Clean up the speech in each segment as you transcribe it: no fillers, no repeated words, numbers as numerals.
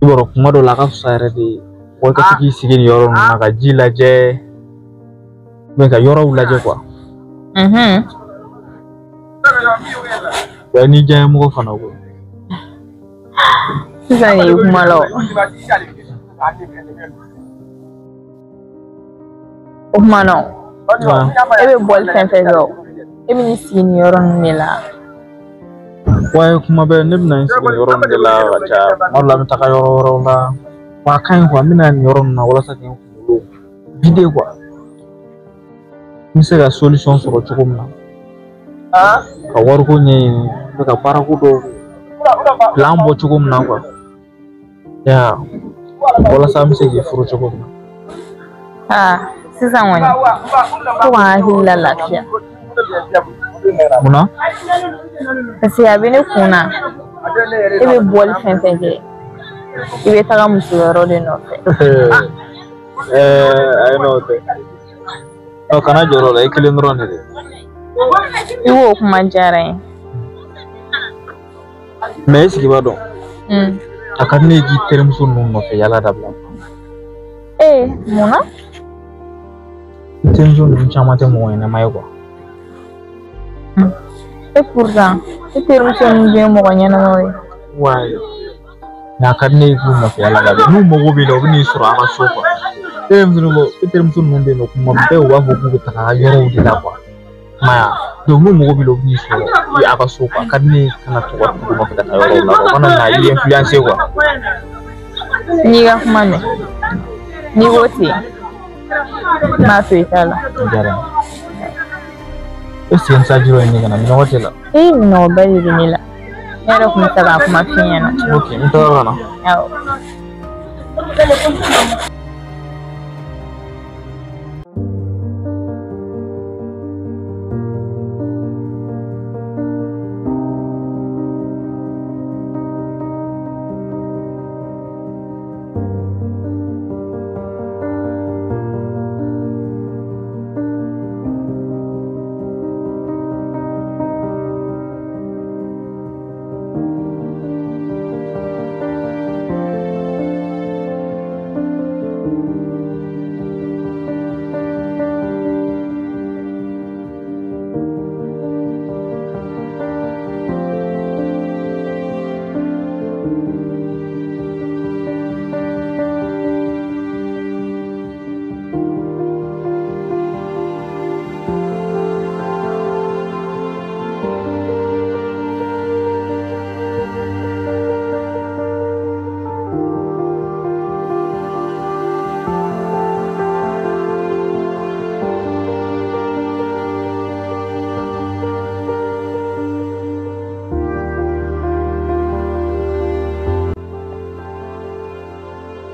Ibaro kuma do la ka fusare de o ka tigi sigi yoro na ka ji laje be ka yoro laje quoi wa ni je mo fana ko sisan ye kuma lo o kuma no ebe bol fen zo ebe ni sigi yoro ni la wa kuma be ne bina sigi yoro ni la cha malla mi taka yoro la wa kan ko mina ni yoro na wala sa ken ko bide quoi mi se ga solution soro cogo min na ka wari ko ɲɛɲini bɛ ka baara ko dɔw plan bɔ cogo min na quoi ya walasa an bɛ se k'i furu cogo min na sisan kɔni ko k'an hakili la lafiya munna parce que a bɛ ne kun na e bɛ bɔli fɛn fɛn kɛ i bɛ taga muso wɛrɛ de nɔfɛ ayi n'o tɛ kana jɔrɔ la i kelen dɔrɔn de i b'o kuma diyara n ye mais est-ce que i b'a dɔn a ka di ne ye k'i terimuso ninnu nɔfɛ yala dabila munna i terimuso ninnu caman tɛ mɔgɔ ɲɛnama ye quoi et pourtant i terimuso ninnu ye mɔgɔ ɲɛnamaw ye ouais mais a ka di ne ye k'u nɔfɛ yala dabila n'u mago b'i la u bɛ n'i sɔrɔ a ka so quoi i terimuso ninnu bɛ yen nɔ kuma bɛɛ u b'a fɔ k'u bɛ taga yɔrɔw de la quoi maya donc n'u mago b'i la u bɛ n'i sɔrɔ a ka so quoi a ka di ne ye kana to ka tugu nɔfɛ ka taa yɔrɔw la quoi kana na i influencer quoi n'i ka kuma mɛn n'i ko ten n b'a to i ta la diyara e sen sajiro ye ne kana minɔgɔ tɛ la minɔgɔba de bɛ ne la ne yɛrɛ tun bɛ fɛ k'a kuma f'i ɲɛna ok n tɔɔrɔ ka na awɔ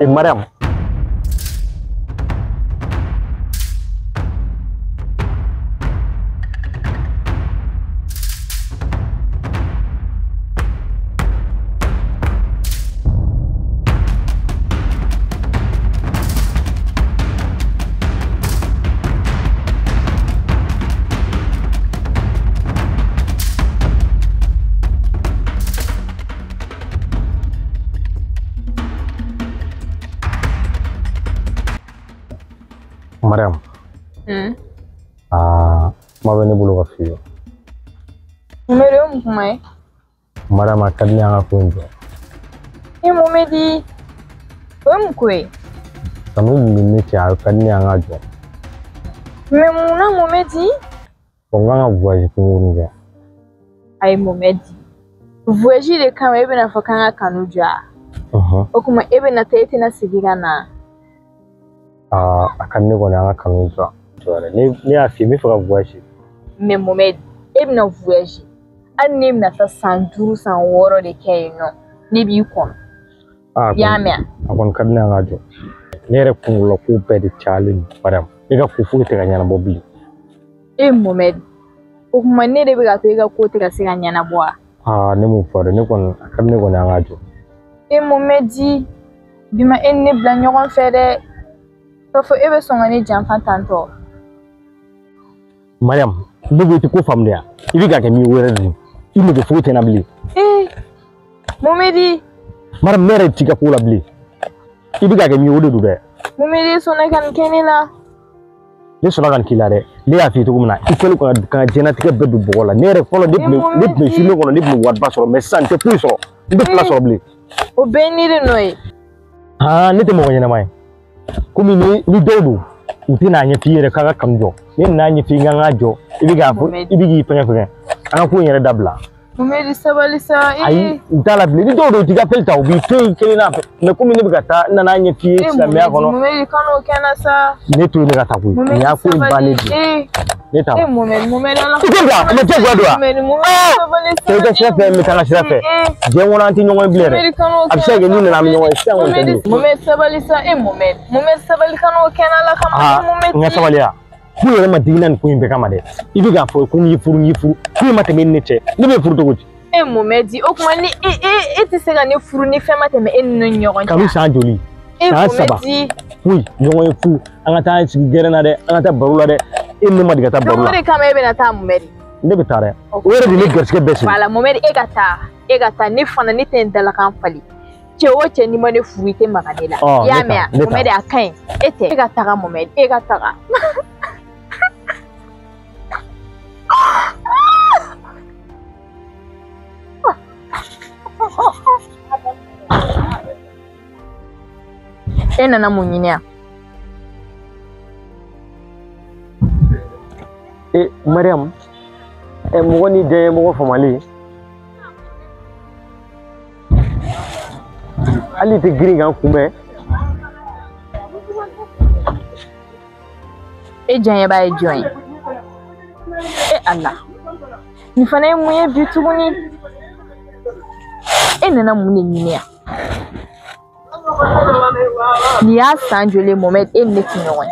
Mariam. Mariam. Ma bɛ ne bolo ka f'i ye. Mun de mun kuma ye? Mariam a ka di ne an ka ko in jɔ. Mun bɛ di? O ye mun ko ye? Sanu min bɛ ne cɛ a ka di ne an ka jɔ. Mais mun na mun bɛ di? Bon n kan ka voyage kunkurunin kɛ. Ayi mun bɛ di? Voyage de kama e bɛna fɔ k'an ka kanu jɔ a? O kuma e bɛna taa e tɛna segin ka na? A ka di ne kɔni an ka kanu jɔ. Ne y'a f'i ye n bɛ fɛ ka voyage. Mais mun bɛ di? E bɛna voyage hali ne bɛna taa san 5 san 6 de kɛ yen nɔ ne b'i kɔnɔ. Y'a mɛn? A kɔni ka di ne an ka jɔ. Ne yɛrɛ kunkolo ko bɛɛ de cayalen don Mariam. E ka ko foyi tɛ ka ɲɛnabɔ bilen. E mun bɛ di? O kuma ne de bɛ ka to e ka ko tɛ ka se ka ɲɛnabɔ wa? Ne m'o fɔ dɛ, ne kɔni a ka di ne kɔni an ka jɔ. E mun bɛ di? Bi ma e ni ne bila ɲɔgɔn fɛ dɛ. K'a fɔ e bɛ sɔn ka ne janfa tantɔ. Mariam, ne bɛ ti ko faamuya. I bɛ ka kɛ min wɛrɛ de. I nege foyi tɛ n na bilen. Mun bɛ di? Mara mere tika kula bli. Ibiga ke mi wudu dube. Mumedi sona kan kenina. Ne sona kan kilare. Le afi to kumna. Ikelu kan jena tika bedu bola. Nere folo dip shilo kono dip wad basoro mais santé puiso. Dip place obli. O beni de noy. Ah, nite mo nyana mai. Kumi ni dodu. Utina nya fiere kaga kamjo. Ni na nya fi nga jo. Ibiga fu ibigi penya. Ana ku nyere dabla. Mumedi sabalisa ai dala bli ni dodo diga pelta ubi fe kelina me kumi ni bigata na na nya fi islam ya kono. Mumedi kano kana sa. Ne tu ni gata ku. Ya ku bani di. Ne ta. Mumedi ala. Ikonga me te gwadwa. Te te shefe me kana shefe. Je wona anti nyongo blere. Abshege ni na nyongo sta won te. Mumedi sabalisa Mumedi sabali kano kana la kama Mumedi. Nga sabalia. Ku yere ma dignan ku imbe kama de. Ibiga fo ku ni furu ku ma te men nete. Ni be furu to guti. Mumedi o kuma ni ti se ga ni furu ni fe ma te me en no nyogon. Kamu sa joli. Sa saba. Oui, nyongo fu anga ta sigere na de anga ta barula de en ma diga ta barula. Mumedi kama ebe na ta Mumedi. Ne be tare. Were di ne gerske besi. Wala Mumedi e gata ni fana ni te ndala kan fali. Chewo che ni ma ne furu te maganela. Ya me Mumedi akan ete e gata ga Mumedi e gata ga. Ena na munyinya. Mariam, mwani de mwo famali. Ali te gringa kume. Janye ba join. Allah. Ni fana muye bitu ni. Ena na munyinya. Ni ya sanjole Mohamed en ne kinyon.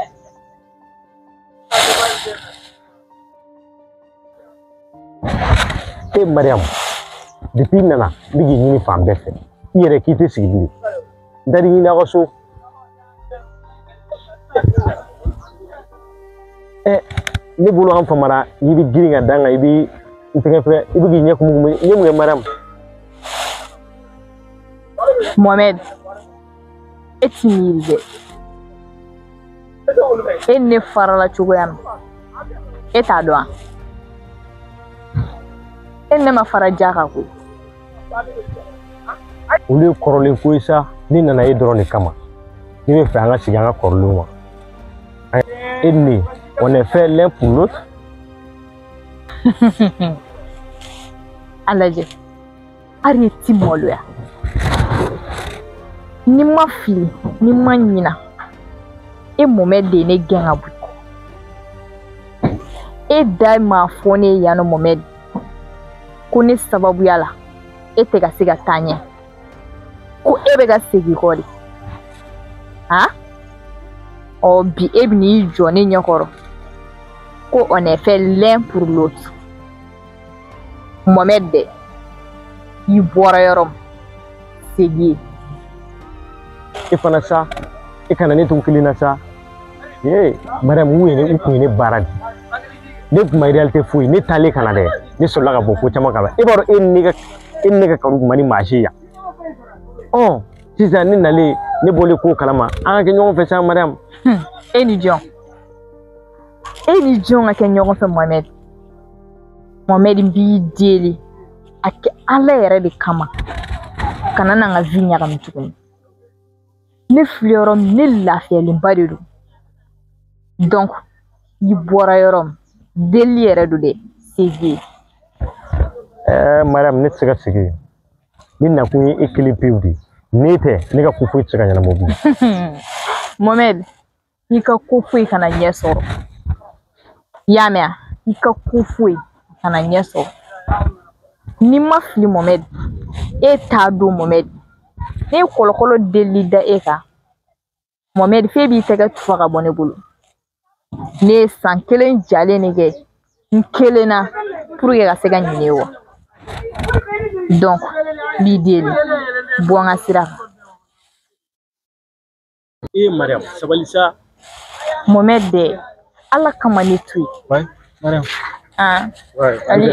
Mariam, depuis nana, bigi ni femme befe. Yere kiti sigili. Dari ni na so. Ni bulu am famara, yibi giringa danga yibi ntekefe, ibi nyaku mu Mariam. Mohamed etimize enne farala chugoyan eta doa enne ma faraja ka ku ule korole ko isa ni nana e drone kama ni me fa nga siganga korole wa enne on est fait l'un pour l'autre alaje ari timolo ya ni ma fili ni ma nyina e Mohamed de ne genga buko e dai ma fone ya no Mohamed ko ni sababu yala e te ga siga tanye ko e be ga sigi kodi ha o bi e bi ni joni nyokoro ko on est fait l'un pour l'autre Mohamed de yi bora yorom sigi ifana sa ikana ne tunkilina sa Mariam wuye ne ku ne baradi ne kuma realite fuyi ne tale kana de ne sola ga boko chama kala ibaro en ne ga karu mani mashiya sisan ni nale ne bole ko kalama an ka nyɔgɔn fɛ sa Mariam eni jon ka kɛ ɲɔgɔn fɛ Mohamed bi deli a kɛ Ala yɛrɛ de kama kana na n ka vie ɲagami tuguni ne filɛ yɔrɔ min ne lafiyalenba de don donc i bɔra yɔrɔ min deli yɛrɛ don dɛ segi Mariam ne tɛ se ka sigi ni nakun ye e kelen pewu de ne tɛ ne ka ko foyi tɛ se ka ɲɛnabɔ bilen Mohamed i ka ko foyi kana ɲɛ sɔrɔ y'a mɛn i ka ko foyi kana ɲɛ sɔrɔ ni ma fili Mohamed e t'a don Mohamed ne kɔlɔkɔlɔ deli da e kan Mohamed f'e b'i tɛgɛ tufa ka bɔ ne bolo ne ye san kelen jalen ne kɛ n kelen na pour que ka se ka ɲinɛ wa donc b'i deli bɔ n ka sira kan Mariam sabali sa Mohamed de Ala kama ne to yen ouais Mariam Ali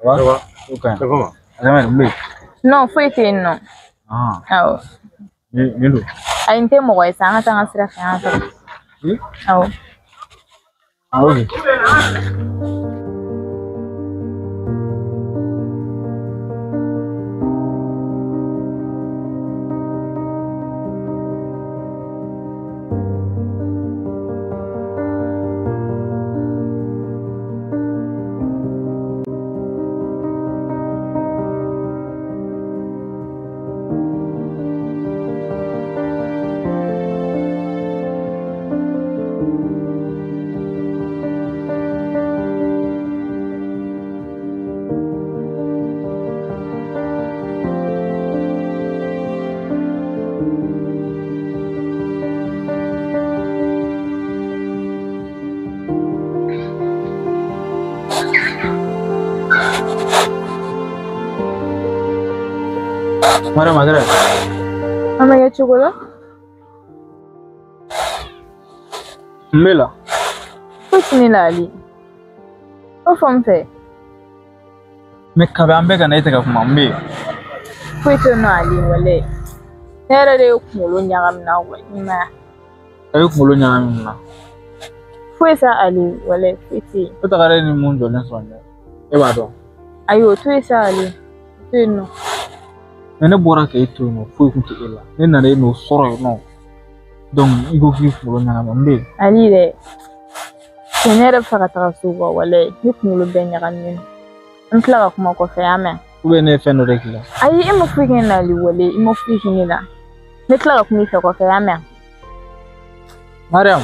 ouais okay comment Mariam non foyi tɛ yen nɔ Awɔ. Nin don. Ayi n tɛ mɔgɔ ye sa an ka taa an ka sira fɛ an ka taga. Awɔ. Ok. Mariam ada? Ama kɛ cogo la? Mela. Fosi ne la Ali. O fɔ n fɛ. Mais kabe an bɛ ka na e tɛ ka kuma n bɛ yen. Foyi tɛ nɔ Ali walayi. Ne yɛrɛ de ye kunkolo ɲagami na wa i ma. A ye kunkolo ɲagami mun na? Foyi sa Ali walayi foyi tɛ yen. O tagara e ni mun jɔlen sɔrɔ ɲɛ. E b'a dɔn. Ayi o to yen sa Ali. O to yen nɔ. Mais ne bɔra k'e to yen nɔ foyi kun tɛ e la. Ne nana e n'o sɔrɔ yen nɔ. Donc i ko k'i kunkolo ɲagami n bɛ yen. Ali dɛ. Ne yɛrɛ bɛ fɛ ka taga so bɔ walayi ne kunkolo bɛɛ ɲagaminen. N tila ka kuma kɔfɛ y'a mɛn. Ou bien ne ye fɛn dɔ de k'i la. Ayi e ma foyi kɛ ne la Ali walayi i ma foyi kɛ ne la. Ne tila ka kuma i fɛ kɔfɛ y'a mɛn. Mariam.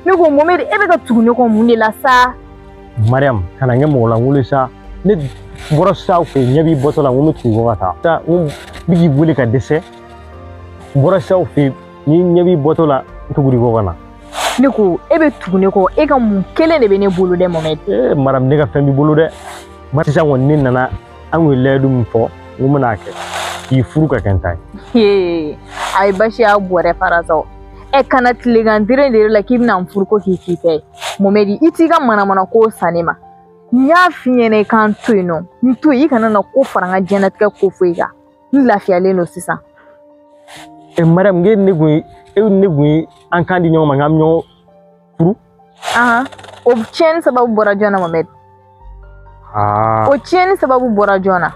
Ne ko Mohamed e bɛ ka tugu ne kɔ mun de la sa? Mariam kana ŋɛ mɔgɔ langolo sa ne bɔra sa fɛ ɲɛ b'i bɔtɔ la ŋo tugu ka taa sa ŋo bigi wele ka dɛsɛ bɔra sa fɛ ni ɲɛ b'i bɔtɔ la tuguri ko kana ne ko e bɛ tugu ne kɔ e ka mun kelen de bɛ ne bolo dɛ Mohamed. Mariam ne ka fɛn b'i bolo dɛ sisan kɔni ne nana an kun ye layidu min fɔ ŋo bɛna kɛ k'i furu ka kɛ n ta ye. Ayi basi y'a bɔrɛ farasaw. E kana tilegan dire de la k'i bɛna n furu ko k'i k'i fɛ Mohamed i t'i ka manamana ko san ne ma n y'a f'i ɲɛna i k'an to yen nɔ n to yen i kana na ko fara n ka diɲɛlatigɛ ko foyi kan n lafiyalen don sisan. Mariam ne kun ye an kan di ɲɔgɔn ma n k'an ɲɔgɔn furu. O tiɲɛni sababu bɔra jɔn Mohamed? O tiɲɛni sababu bɔra jɔn na?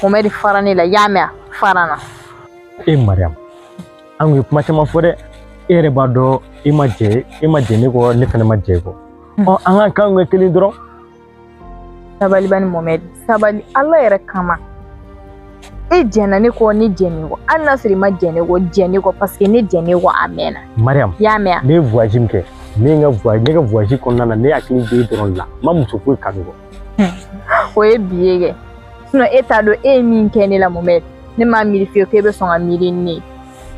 Mohamed fara ne la y'a mɛn fara na. Mariam an kun ye kuma caman fɔ dɛ e yɛrɛ b'a dɔn e ma jɛ ne kɔ ne fana ma jɛ kɔ an ka kan kɛ kelen dɔrɔn. Sabali bani Mohamed sabali Ala yɛrɛ kama e jɛna ne kɔ ne jɛ ne kɔ hali n'a sɔrɔ i ma jɛ ne kɔ parce que ne jɛ ne kɔ a mɛnna. Mariam y'a mɛn ne ye voyage min kɛ ne ka voyage kɔnɔna na ne hakili bɛ e dɔrɔn la n ma muso foyi kanu kɔ. O ye bi ye kɛ sinon e t'a dɔn e ye min kɛ ne la Mohamed ne m'a miiri fiyewu k'e bɛ sɔn ka miiri ne ye.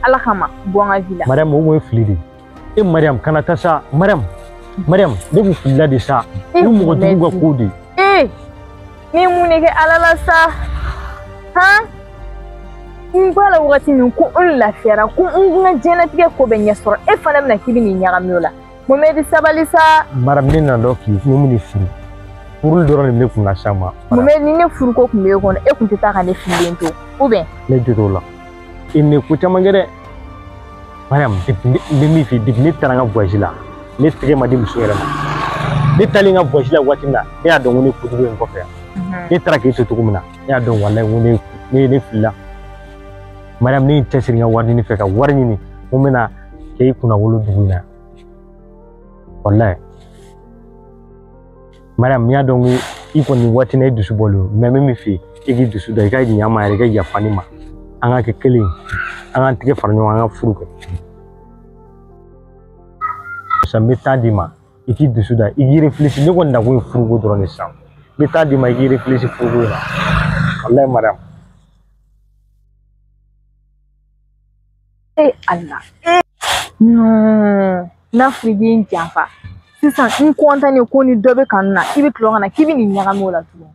Ala kama bɔ n ka vie la. Mariam o ye fili de Mariam kana taa sa Mariam ne kun filila de sa ni mɔgɔ jugu ka ko de. Ni mun de kɛ Ala la sa n b'a la wagati min ko n lafiyara ko n ka diɲɛlatigɛ ko bɛ ɲɛ sɔrɔ e fana bɛna k'i bɛ nin ɲagami o la Mohamed sabali sa. Mariam ne nana dɔn k'i kun bɛ nin furu dɔrɔn de ne kun na sa ma. Mohamed ni ne furu ko kun bɛ e kɔnɔ e kun tɛ taa ka ne fililen to ou bien. Ne jɔ t'o la. I ne ko caman kɛ dɛ Mariam n bɛ min f'i depuis ne taara n ka voyage la ne tɛgɛ ma di muso yɛrɛ ma ne taalen n ka voyage la waati min na ne y'a dɔn ko ne kojugu ye n kɔfɛ yan ne taara k'e to cogo min na ne y'a dɔn walayi ko ne filila Mariam ne ye n cɛsiri n ka wari ɲini fɛ ka wari ɲini ko n bɛna kɛ i kunna wolo dugu in na walayi Mariam n y'a dɔn ko i kɔni nin waati in na i dusu bɔlen mais n bɛ min f'i ye i k'i dusu da i ka ɲɛ n ma yɛrɛ i ka yafa ne ma an ka kɛ kelen an k'an tɛgɛ fara ɲɔgɔn an ka furu kɛ sisan n bɛ temps d'i ma i k'i dusu da i k'i réfléchir ne kɔni nakun ye furuko dɔrɔn de sisan n bɛ taa d'i ma i k'i réfléchir furuko in na walahi madame. Allah non n'a fɔra i b'i janfa sisan n content ko ni dɔ bɛ kan na i bɛ tila ka na k'i bɛ nin ɲagami o la tuguni